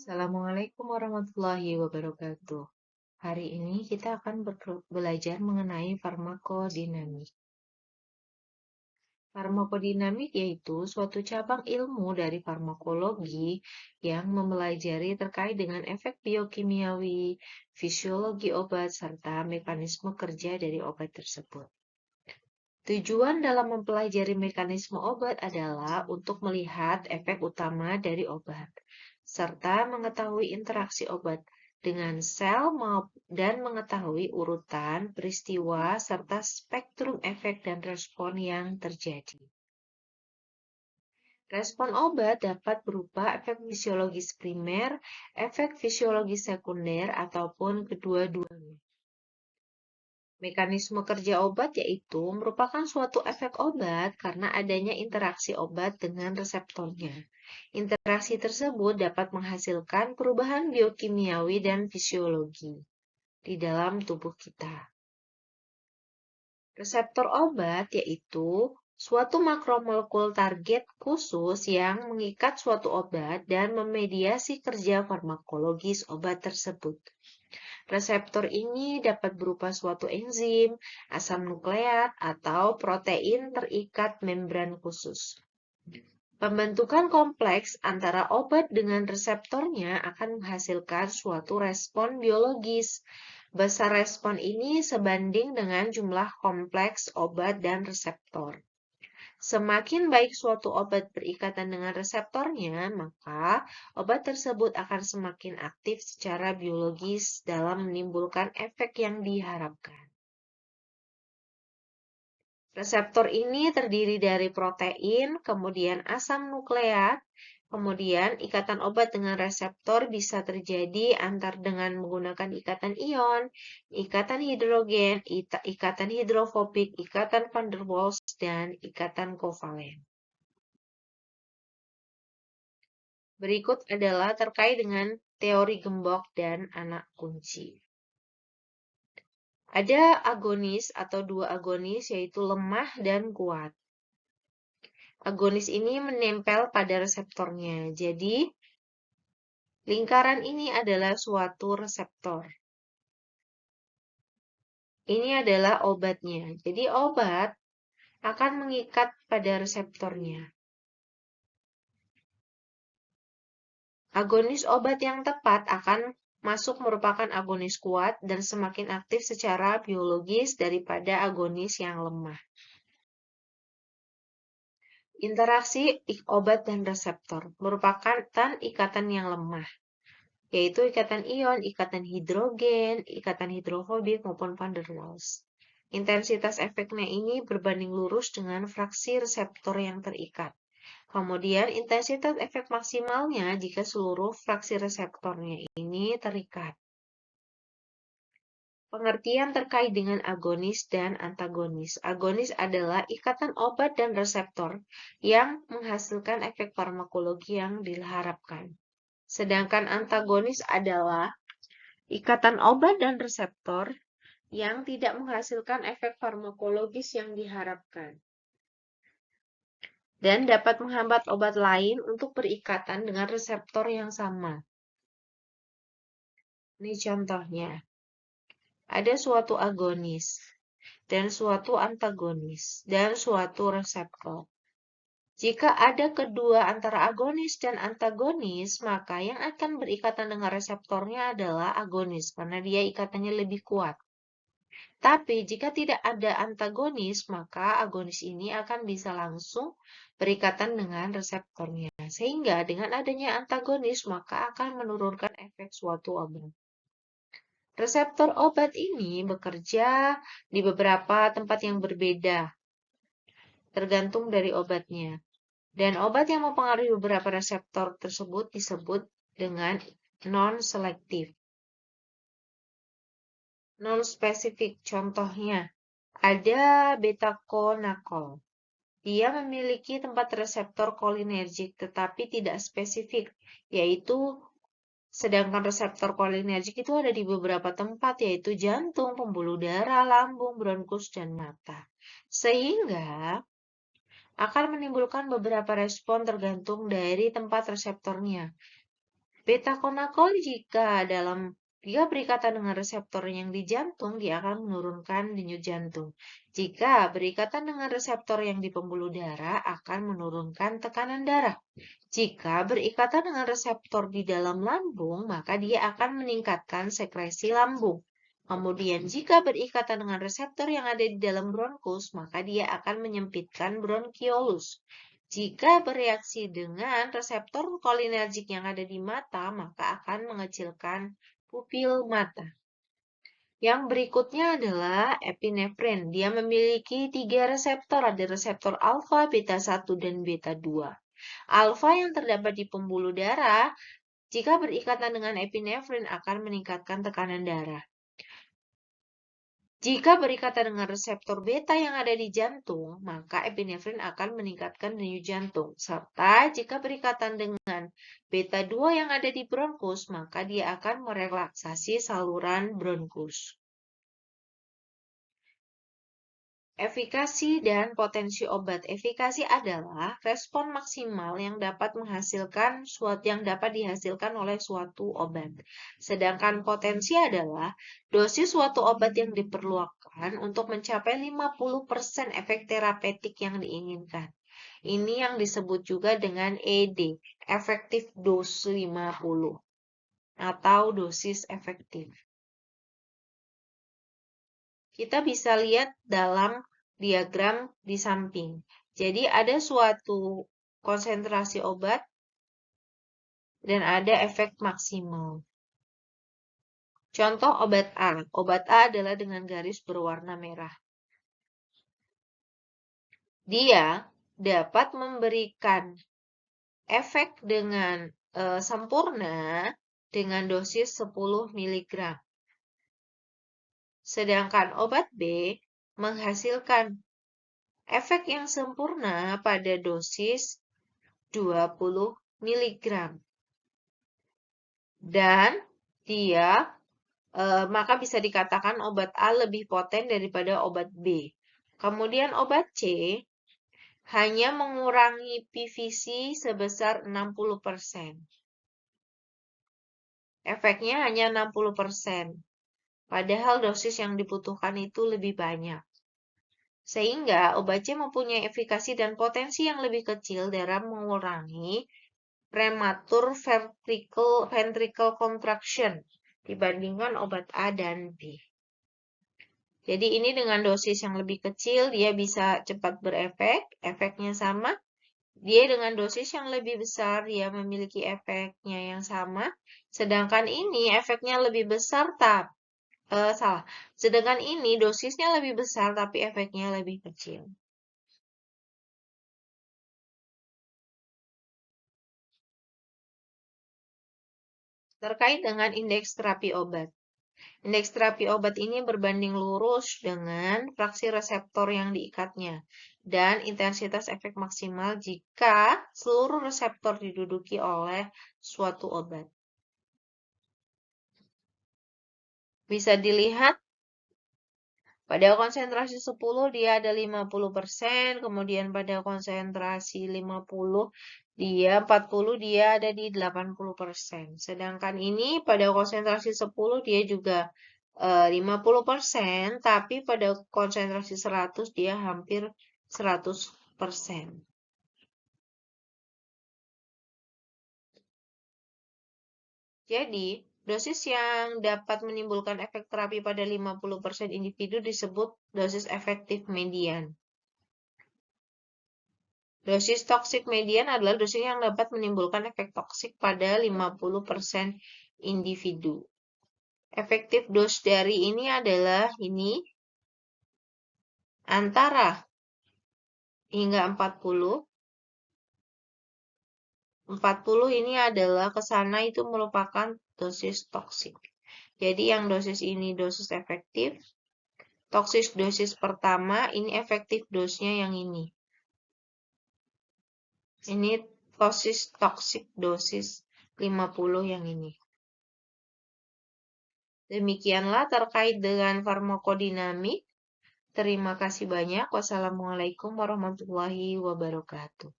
Assalamualaikum warahmatullahi wabarakatuh. Hari ini kita akan belajar mengenai farmakodinamik. Farmakodinamik yaitu suatu cabang ilmu dari farmakologi yang mempelajari terkait dengan efek biokimiawi, fisiologi obat, serta mekanisme kerja dari obat tersebut. Tujuan dalam mempelajari mekanisme obat adalah untuk melihat efek utama dari obat, serta mengetahui interaksi obat dengan sel dan mengetahui urutan peristiwa serta spektrum efek dan respon yang terjadi. Respon obat dapat berupa efek fisiologis primer, efek fisiologis sekunder, ataupun kedua-duanya. Mekanisme kerja obat yaitu merupakan suatu efek obat karena adanya interaksi obat dengan reseptornya. Interaksi tersebut dapat menghasilkan perubahan biokimiawi dan fisiologi di dalam tubuh kita. Reseptor obat yaitu suatu makromolekul target khusus yang mengikat suatu obat dan memediasi kerja farmakologis obat tersebut. Reseptor ini dapat berupa suatu enzim, asam nukleat, atau protein terikat membran khusus. Pembentukan kompleks antara obat dengan reseptornya akan menghasilkan suatu respon biologis. Besar respon ini sebanding dengan jumlah kompleks obat dan reseptor. Semakin baik suatu obat berikatan dengan reseptornya, maka obat tersebut akan semakin aktif secara biologis dalam menimbulkan efek yang diharapkan. Reseptor ini terdiri dari protein, kemudian asam nukleat, kemudian ikatan obat dengan reseptor bisa terjadi dengan menggunakan ikatan ion, ikatan hidrogen, ikatan hidrofobik, ikatan van der Waals, dan ikatan kovalen. Berikut adalah terkait dengan teori gembok dan anak kunci. Ada agonis atau dua agonis yaitu lemah dan kuat. Agonis ini menempel pada reseptornya. Jadi, lingkaran ini adalah suatu reseptor. Ini adalah obatnya. Jadi, obat akan mengikat pada reseptornya. Agonis obat yang tepat akan masuk merupakan agonis kuat dan semakin aktif secara biologis daripada agonis yang lemah. Interaksi obat dan reseptor merupakan ikatan yang lemah, yaitu ikatan ion, ikatan hidrogen, ikatan hidrofobik, maupun van der Waals. Intensitas efeknya ini berbanding lurus dengan fraksi reseptor yang terikat. Kemudian, intensitas efek maksimalnya jika seluruh fraksi reseptornya ini terikat. Pengertian terkait dengan agonis dan antagonis. Agonis adalah ikatan obat dan reseptor yang menghasilkan efek farmakologi yang diharapkan. Sedangkan antagonis adalah ikatan obat dan reseptor yang tidak menghasilkan efek farmakologis yang diharapkan dan dapat menghambat obat lain untuk berikatan dengan reseptor yang sama. Ini contohnya. Ada suatu agonis dan suatu antagonis dan suatu reseptor. Jika ada kedua antara agonis dan antagonis, maka yang akan berikatan dengan reseptornya adalah agonis karena dia ikatannya lebih kuat. Tapi jika tidak ada antagonis, maka agonis ini akan bisa langsung berikatan dengan reseptornya. Sehingga dengan adanya antagonis, maka akan menurunkan efek suatu obat. Reseptor obat ini bekerja di beberapa tempat yang berbeda, tergantung dari obatnya. Dan obat yang mempengaruhi beberapa reseptor tersebut disebut dengan non-selektif. Non-spesifik, contohnya, ada beta-konakol. Dia memiliki tempat reseptor kolinergik tetapi tidak spesifik, yaitu sedangkan reseptor kolinergik itu ada di beberapa tempat, yaitu jantung, pembuluh darah, lambung, bronkus, dan mata. Sehingga akan menimbulkan beberapa respon tergantung dari tempat reseptornya. Beta-konakol jika berikatan dengan reseptor yang di jantung, dia akan menurunkan denyut jantung. Jika berikatan dengan reseptor yang di pembuluh darah, akan menurunkan tekanan darah. Jika berikatan dengan reseptor di dalam lambung, maka dia akan meningkatkan sekresi lambung. Kemudian, jika berikatan dengan reseptor yang ada di dalam bronkus, maka dia akan menyempitkan bronkiolus. Jika bereaksi dengan reseptor kolinergik yang ada di mata, maka akan mengecilkan pupil mata. Yang berikutnya adalah epinefrin. Dia memiliki 3 reseptor, ada reseptor alfa, beta 1, dan beta 2. Alfa yang terdapat di pembuluh darah, jika berikatan dengan epinefrin akan meningkatkan tekanan darah. Jika berikatan dengan reseptor beta yang ada di jantung, maka epinefrin akan meningkatkan denyut jantung. Serta jika berikatan dengan beta 2 yang ada di bronkus, maka dia akan merelaksasi saluran bronkus. Efikasi dan potensi obat. Efikasi adalah respon maksimal yang dapat dihasilkan oleh suatu obat. Sedangkan potensi adalah dosis suatu obat yang diperlukan untuk mencapai 50% efek terapeutik yang diinginkan. Ini yang disebut juga dengan ED, effective dose 50 atau dosis efektif. Kita bisa lihat dalam diagram di samping. Jadi ada suatu konsentrasi obat dan ada efek maksimal. Contoh obat A. Obat A adalah dengan garis berwarna merah. Dia dapat memberikan efek dengan sempurna dengan dosis 10 mg. Sedangkan obat B menghasilkan efek yang sempurna pada dosis 20 mg. Dan dia maka bisa dikatakan obat A lebih poten daripada obat B. Kemudian obat C hanya mengurangi PVC sebesar 60%. Efeknya hanya 60%. Padahal dosis yang dibutuhkan itu lebih banyak. Sehingga obat C mempunyai efikasi dan potensi yang lebih kecil dalam mengurangi prematur ventricle contraction dibandingkan obat A dan B. Jadi ini dengan dosis yang lebih kecil dia bisa cepat berefek, efeknya sama. Dia dengan dosis yang lebih besar dia memiliki efeknya yang sama. Sedangkan ini efeknya lebih besar Sedangkan ini dosisnya lebih besar tapi efeknya lebih kecil. Terkait dengan indeks terapi obat. Indeks terapi obat ini berbanding lurus dengan fraksi reseptor yang diikatnya dan intensitas efek maksimal jika seluruh reseptor diduduki oleh suatu obat. Bisa dilihat pada konsentrasi 10 dia ada 50%, kemudian pada konsentrasi 50 dia 40 dia ada di 80%. Sedangkan ini pada konsentrasi 10 dia juga 50%, tapi pada konsentrasi 100 dia hampir 100%. Jadi, dosis yang dapat menimbulkan efek terapi pada 50% individu disebut dosis efektif median. Dosis toksik median adalah dosis yang dapat menimbulkan efek toksik pada 50% individu. Efektif dos dari ini adalah ini antara hingga 40. 40 ini adalah kesana itu merupakan dosis toksik. Jadi yang dosis ini dosis efektif. Toksis dosis pertama ini efektif dosnya yang ini. Ini dosis toksik dosis 50 yang ini. Demikianlah terkait dengan farmakodinamik. Terima kasih banyak. Wassalamualaikum warahmatullahi wabarakatuh.